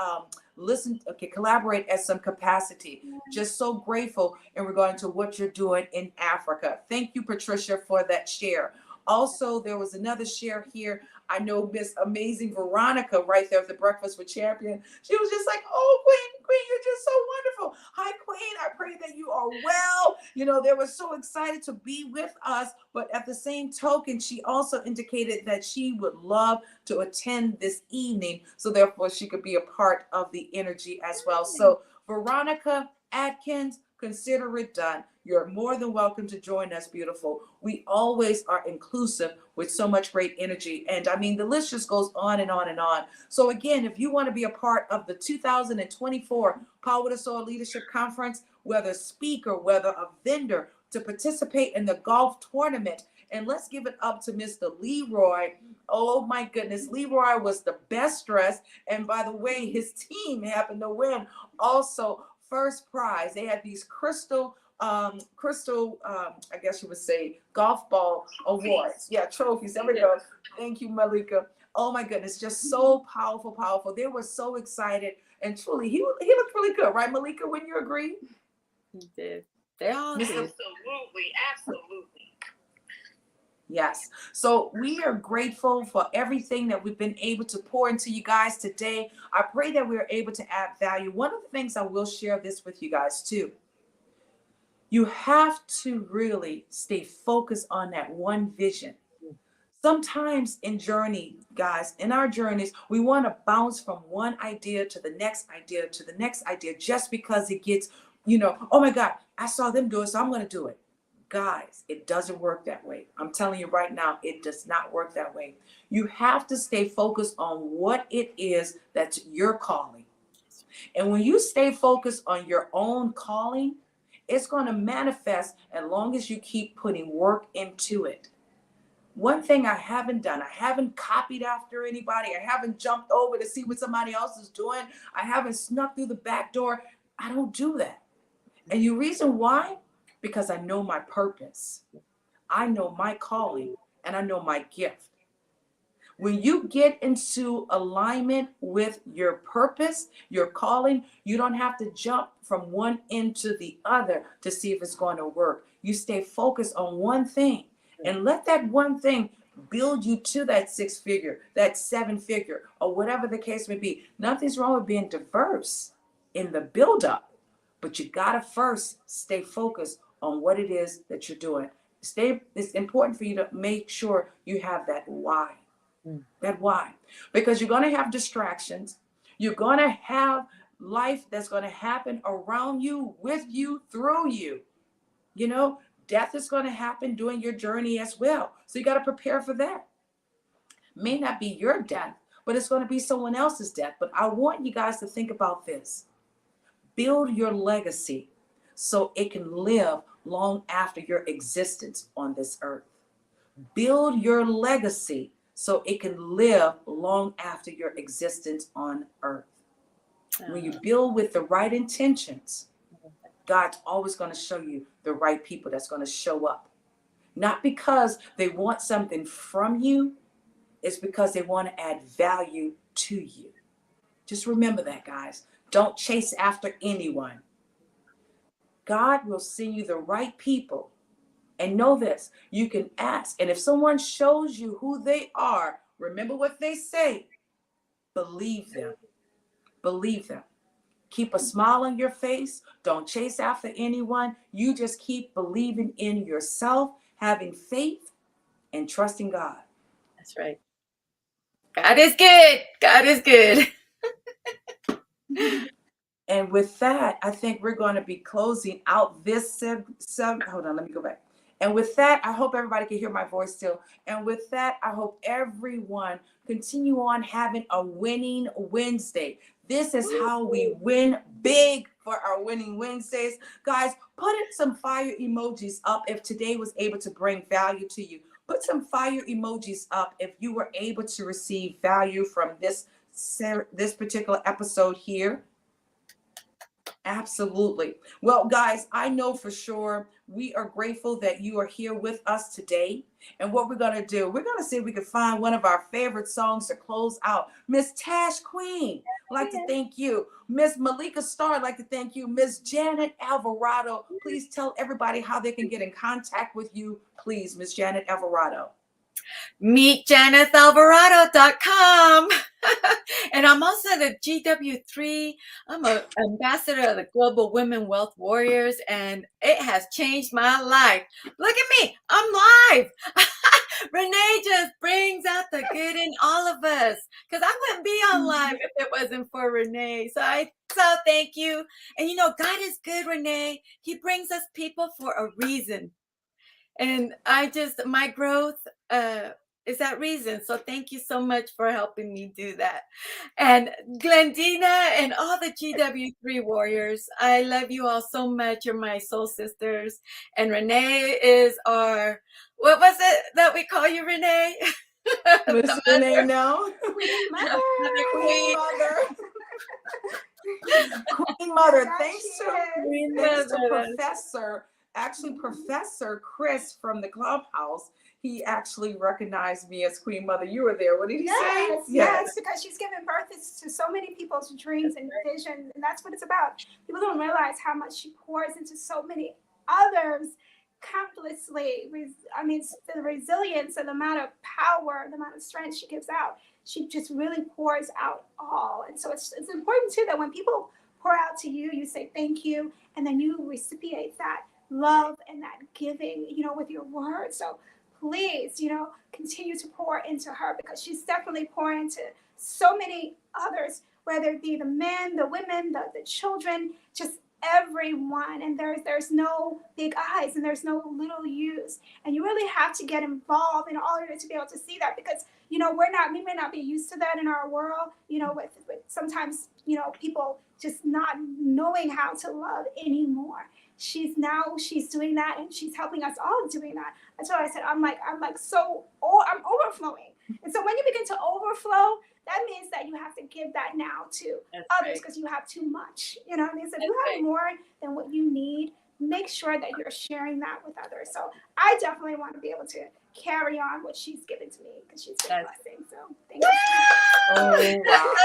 collaborate at some capacity. Just so grateful in regard to what you're doing in Africa. Thank you, Patricia, for that share. Also, there was another share here. I know Miss Amazing Veronica right there at the Breakfast with Champion. She was just like, oh, Queen, you're just so wonderful. Hi, Queen. I pray that you are well. You know, they were so excited to be with us. But at the same token, she also indicated that she would love to attend this evening. So therefore, she could be a part of the energy as well. So Veronica Atkins, consider it done. You're more than welcome to join us, beautiful. We always are inclusive with so much great energy. And I mean, the list just goes on and on and on. So again, if you want to be a part of the 2024 Power to Soar Leadership Conference, whether a speaker, whether a vendor, to participate in the golf tournament, and let's give it up to Mr. Leroy. Oh my goodness, Leroy was the best dressed. And by the way, his team happened to win also first prize. They had these crystal, I guess you would say, golf ball awards. Yeah, trophies. There we go. Thank you, Malika. Oh my goodness, just so powerful. They were so excited, and truly, he looked really good, right, Malika? Wouldn't you agree? He did. They all did. Absolutely. Yes. So we are grateful for everything that we've been able to pour into you guys today. I pray that we are able to add value. One of the things I will share this with you guys too. You have to really stay focused on that one vision. Sometimes in journey, guys, in our journeys, we want to bounce from one idea to the next idea to the next idea just because it gets, oh my God, I saw them do it, so I'm going to do it. Guys, it doesn't work that way. I'm telling you right now, it does not work that way. You have to stay focused on what it is that's your calling. And when you stay focused on your own calling, it's going to manifest as long as you keep putting work into it. One thing I haven't done, I haven't copied after anybody. I haven't jumped over to see what somebody else is doing. I haven't snuck through the back door. I don't do that. And the reason why? Because I know my purpose. I know my calling, and I know my gift. When you get into alignment with your purpose, your calling, you don't have to jump from one end to the other to see if it's going to work. You stay focused on one thing and let that one thing build you to that 6-figure, that 7-figure, or whatever the case may be. Nothing's wrong with being diverse in the buildup, but you got to first stay focused on what it is that you're doing. It's important for you to make sure you have that why. That why. Because you're going to have distractions. You're going to have life that's going to happen around you, with you, through you. Death is going to happen during your journey as well. So you got to prepare for that. May not be your death, but it's going to be someone else's death. But I want you guys to think about this. Build your legacy so it can live long after your existence on this earth. Build your legacy so it can live long after your existence on earth. When you build with the right intentions, God's always going to show you the right people that's going to show up. Not because they want something from you, it's because they want to add value to you. Just remember that, guys. Don't chase after anyone. God will send you the right people. And know this, you can ask. And if someone shows you who they are, remember what they say. Believe them. Believe them. Keep a smile on your face. Don't chase after anyone. You just keep believing in yourself, having faith, and trusting God. That's right. God is good. God is good. And with that, I think we're going to be closing out this hold on, let me go back. And with that, I hope everybody can hear my voice still. And with that, I hope everyone continue on having a winning Wednesday. This is how we win big for our winning Wednesdays. Guys, put some fire emojis up if today was able to bring value to you. Put some fire emojis up if you were able to receive value from this particular episode here. Absolutely. Well, guys, I know for sure we are grateful that you are here with us today. And what we're going to do, we're going to see if we can find one of our favorite songs to close out. Miss Tash Queen, I'd like to thank you. Miss Malika Starr, I'd like to thank you. Miss JANETH Alvarado, please tell everybody how they can get in contact with you, please, Miss JANETH Alvarado. Meet JANETHALVARADO.com. And I'm also the GW3. I'm an ambassador of the Global Women Wealth Warriors, and it has changed my life. Look at me. I'm live. Renee just brings out the good in all of us, because I wouldn't be on live if it wasn't for Renee. So thank you. And you know, God is good, Renee. He brings us people for a reason. And my growth is that reason. So thank you so much for helping me do that. And Glendina and all the GW3 warriors, I love you all so much. You're my soul sisters. And Renee is our, what was it that we call you, Renee? Miss Renee, no. Queen Mother. Queen Mother. Queen Mother. Thanks to Professor Chris from the Clubhouse. He actually recognized me as Queen Mother. You were there. What did he say? Yes, because she's given birth to so many people's dreams and visions, and that's what it's about. People don't realize how much she pours into so many others countlessly. I mean, the resilience and the amount of power, the amount of strength she gives out, she just really pours out all. And so it's important too that when people pour out to you, you say thank you, and then you reciprocate that love and that giving, you know, with your words. So please, you know, continue to pour into her, because she's definitely pouring into so many others, whether it be the men, the women, the children, just everyone. And there's no big eyes and there's no little U's. And you really have to get involved in order to be able to see that, because, you know, we may not be used to that in our world, you know, with sometimes, you know, people just not knowing how to love anymore. She's doing that, and she's helping us all doing that. That's why I said, I'm overflowing. And so when you begin to overflow, that means that you have to give that now to others, because you have too much. You know what I mean? So if you have more than what you need, make sure that you're sharing that with others. So I definitely want to be able to carry on what she's given to me, because she's been a blessing. So thank you. Oh, wow.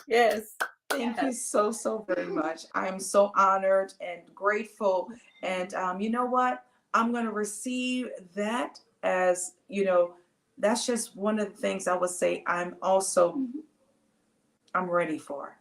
Yes. Thank you so very much. I am so honored and grateful. And you know what? I'm going to receive that as, you know, that's just one of the things I would say I'm ready for.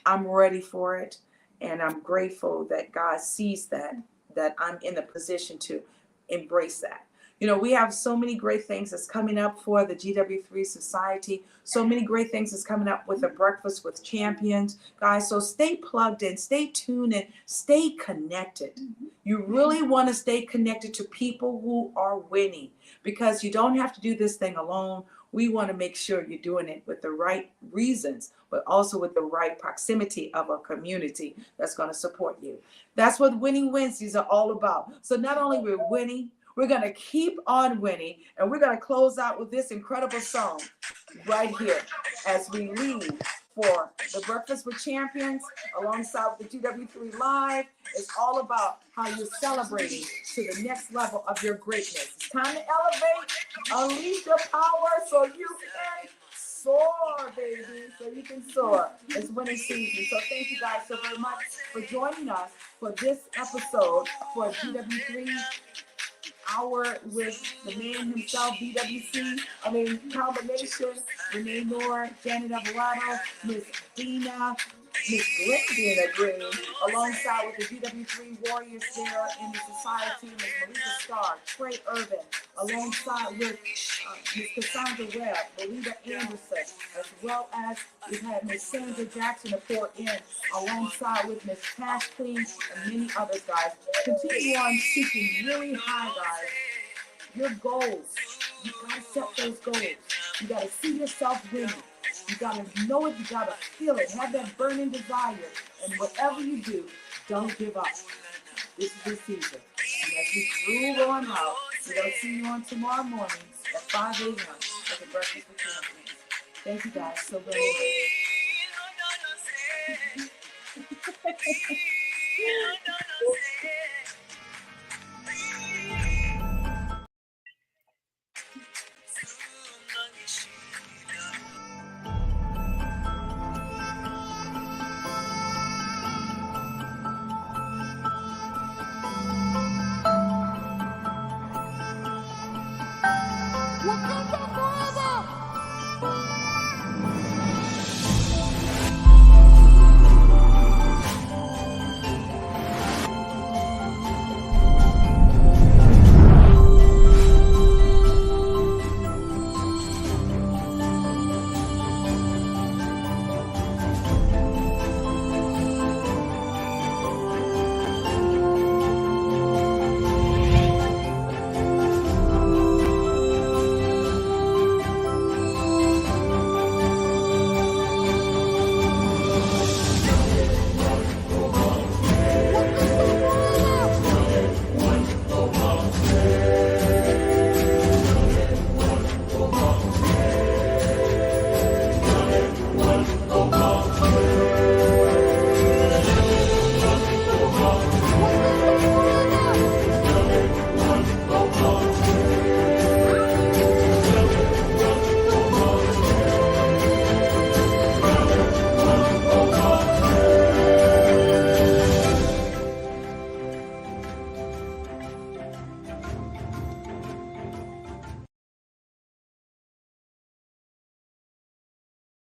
I'm ready for it. And I'm grateful that God sees that I'm in the position to embrace that. You know, we have so many great things that's coming up for the GW3 Society. So many great things that's coming up with the Breakfast with Champions. Guys, so stay plugged in, stay tuned, and stay connected. You really want to stay connected to people who are winning, because you don't have to do this thing alone. We want to make sure you're doing it with the right reasons, but also with the right proximity of a community that's going to support you. That's what Winning Wednesdays are all about. So not only we're winning, we're going to keep on winning, and we're going to close out with this incredible song right here as we leave for the Breakfast with Champions alongside with the GW3Live. It's all about how you're celebrating to the next level of your greatness. It's time to elevate, unleash your power so you can soar, baby, so you can soar. It's winning season. So thank you guys so very much for joining us for this episode for GW3 Hour with the man himself, BWC. Combination, Renee KNORR, Janet Alvarado, Miss Dina, Miss Glendona Greene, alongside with the GW3 Warriors there in the society, Miss Melissa Starr, Trey Irvin, alongside with Miss Cassandra Webb, Belinda Anderson, as well as we've had Miss Sandra Jackson to pour in, alongside with Miss Cash Queen and many others, guys. Continue on seeking really high, guys. Your goals, you gotta set those goals. You gotta see yourself winning. You gotta know it, you gotta feel it, have that burning desire. And whatever you do, don't give up. This is the season. And as we groove on out, we're gonna see you on tomorrow morning at 5 a.m. for the Breakfast with Champions. Thank you guys so very much.